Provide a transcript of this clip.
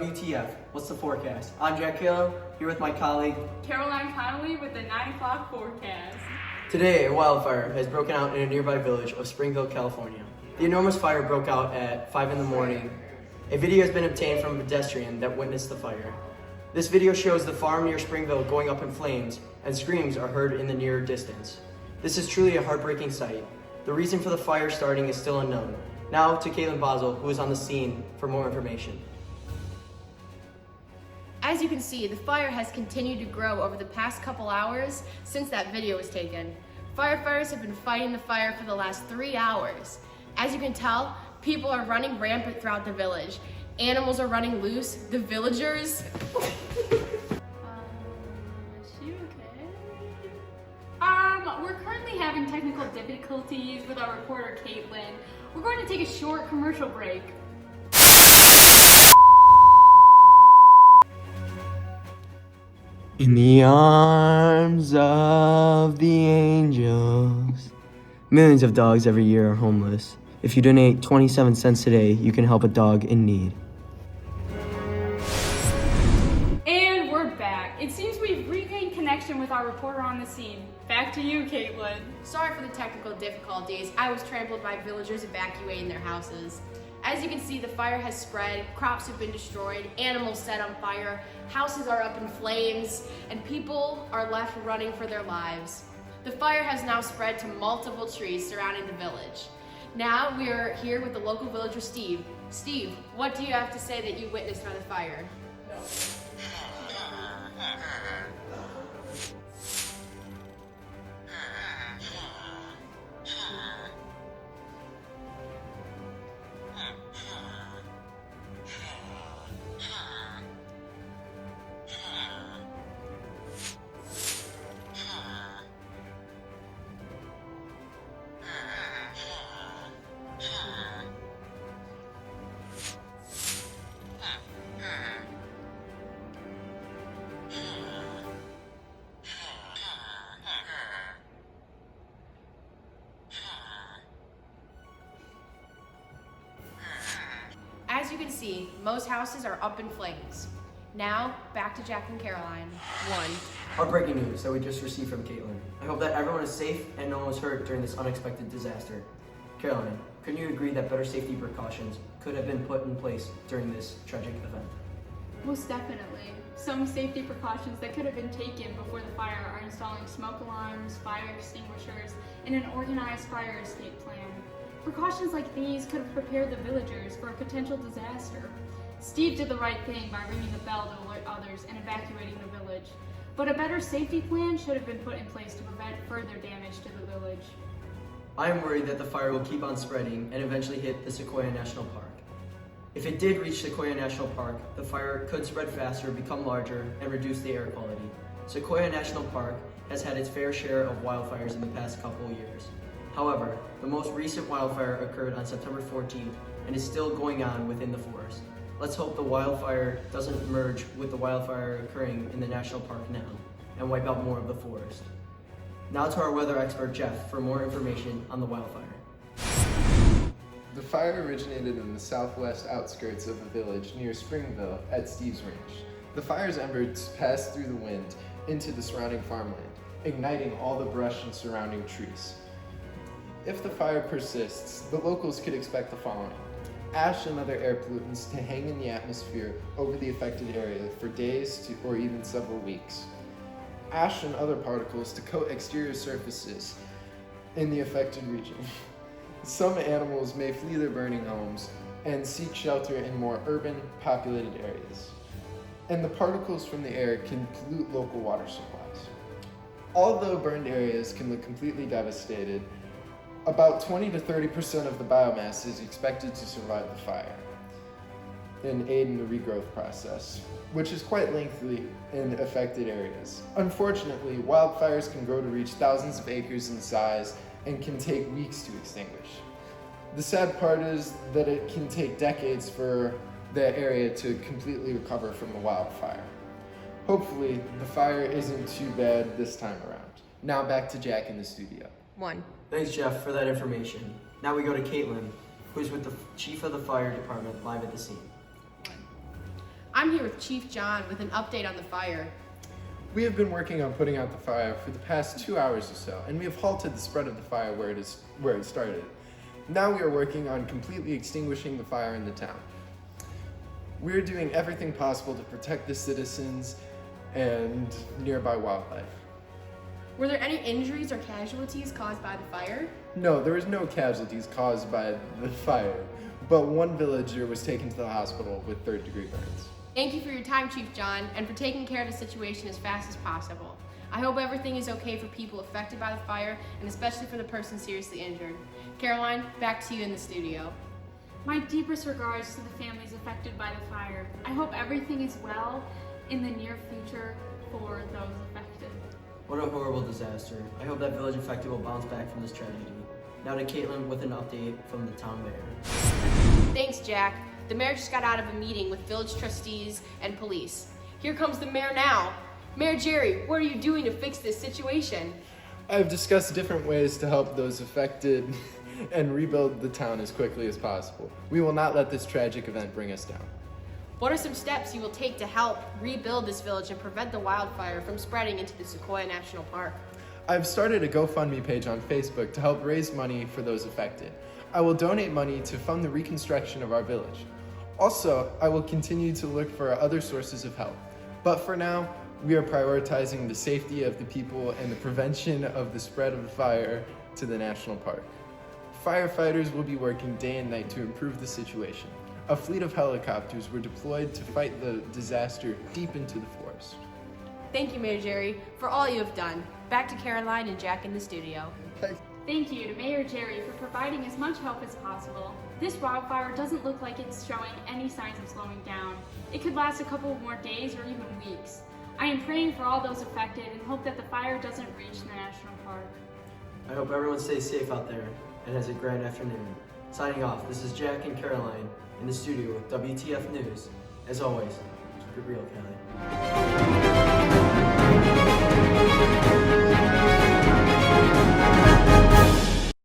WTF, what's the forecast? I'm Jack Hill, here with my colleague Caroline Connolly with the 9 o'clock forecast. Today, a wildfire has broken out in a nearby village of Springville, California. The enormous fire broke out at 5 in the morning. A video has been obtained from a pedestrian that witnessed the fire. This video shows the farm near Springville going up in flames, and screams are heard in the near distance. This is truly a heartbreaking sight. The reason for the fire starting is still unknown. Now to Caitlin Basel, who is on the scene for more information. As you can see, the fire has continued to grow over the past couple hours since that video was taken. Firefighters have been fighting the fire for the last 3 hours. As you can tell, people are running rampant throughout the village. Animals are running loose. The villagers... Is she okay? We're currently having technical difficulties with our reporter, Caitlin. We're going to take a short commercial break. In the arms of the angels. Millions of dogs every year are homeless. If you donate 27 cents today, you can help a dog in need. And we're back. It seems we've regained connection with our reporter on the scene. Back to you, Caitlin. Sorry for the technical difficulties. I was trampled by villagers evacuating their houses. As you can see, the fire has spread, crops have been destroyed, animals set on fire, houses are up in flames, and people are left running for their lives. The fire has now spread to multiple trees surrounding the village. Now we are here with the local villager, Steve. Steve, what do you have to say that you witnessed by the fire? As you can see, most houses are up in flames. Now, back to Jack and Caroline. 1. Heartbreaking news that we just received from Caitlin. I hope that everyone is safe and no one was hurt during this unexpected disaster. Caroline, couldn't you agree that better safety precautions could have been put in place during this tragic event? Most definitely. Some safety precautions that could have been taken before the fire are installing smoke alarms, fire extinguishers, and an organized fire escape plan. Precautions like these could have prepared the villagers for a potential disaster. Steve did the right thing by ringing the bell to alert others and evacuating the village. But a better safety plan should have been put in place to prevent further damage to the village. I am worried that the fire will keep on spreading and eventually hit the Sequoia National Park. If it did reach Sequoia National Park, the fire could spread faster, become larger, and reduce the air quality. Sequoia National Park has had its fair share of wildfires in the past couple years. However, the most recent wildfire occurred on September 14th and is still going on within the forest. Let's hope the wildfire doesn't merge with the wildfire occurring in the national park now and wipe out more of the forest. Now to our weather expert Jeff for more information on the wildfire. The fire originated in the southwest outskirts of a village near Springville at Steve's Ranch. The fire's embers passed through the wind into the surrounding farmland, igniting all the brush and surrounding trees. If the fire persists, the locals could expect the following: ash and other air pollutants to hang in the atmosphere over the affected area for days or even several weeks. Ash and other particles to coat exterior surfaces in the affected region. Some animals may flee their burning homes and seek shelter in more urban, populated areas. And the particles from the air can pollute local water supplies. Although burned areas can look completely devastated, about 20 to 30% of the biomass is expected to survive the fire and aid in the regrowth process, which is quite lengthy in affected areas. Unfortunately, wildfires can grow to reach thousands of acres in size and can take weeks to extinguish. The sad part is that it can take decades for the area to completely recover from a wildfire. Hopefully, the fire isn't too bad this time around. Now back to Jack in the studio. 1. Thanks, Jeff, for that information. Now we go to Caitlin, who's with the chief of the fire department live at the scene. I'm here with Chief John with an update on the fire. We have been working on putting out the fire for the past 2 hours or so, and we have halted the spread of the fire where it started. Now we are working on completely extinguishing the fire in the town. We are doing everything possible to protect the citizens and nearby wildlife. Were there any injuries or casualties caused by the fire? No, there was no casualties caused by the fire, but one villager was taken to the hospital with third-degree burns. Thank you for your time, Chief John, and for taking care of the situation as fast as possible. I hope everything is okay for people affected by the fire, and especially for the person seriously injured. Caroline, back to you in the studio. My deepest regards to the families affected by the fire. I hope everything is well in the near future for those affected. What a horrible disaster. I hope that village affected will bounce back from this tragedy. Now to Caitlin with an update from the town mayor. Thanks, Jack. The mayor just got out of a meeting with village trustees and police. Here comes the mayor now. Mayor Jerry, what are you doing to fix this situation? I've discussed different ways to help those affected and rebuild the town as quickly as possible. We will not let this tragic event bring us down. What are some steps you will take to help rebuild this village and prevent the wildfire from spreading into the Sequoia National Park? I've started a GoFundMe page on Facebook to help raise money for those affected. I will donate money to fund the reconstruction of our village. Also, I will continue to look for other sources of help. But for now, we are prioritizing the safety of the people and the prevention of the spread of the fire to the national park. Firefighters will be working day and night to improve the situation. A fleet of helicopters were deployed to fight the disaster deep into the forest. Thank you, Mayor Jerry, for all you have done. Back to Caroline and Jack in the studio. Thank you to Mayor Jerry for providing as much help as possible. This wildfire doesn't look like it's showing any signs of slowing down. It could last a couple more days or even weeks. I am praying for all those affected and hope that the fire doesn't reach the national park. I hope everyone stays safe out there and has a grand afternoon. Signing off, this is Jack and Caroline in the studio with WTF News. As always, keep it real, Kelly.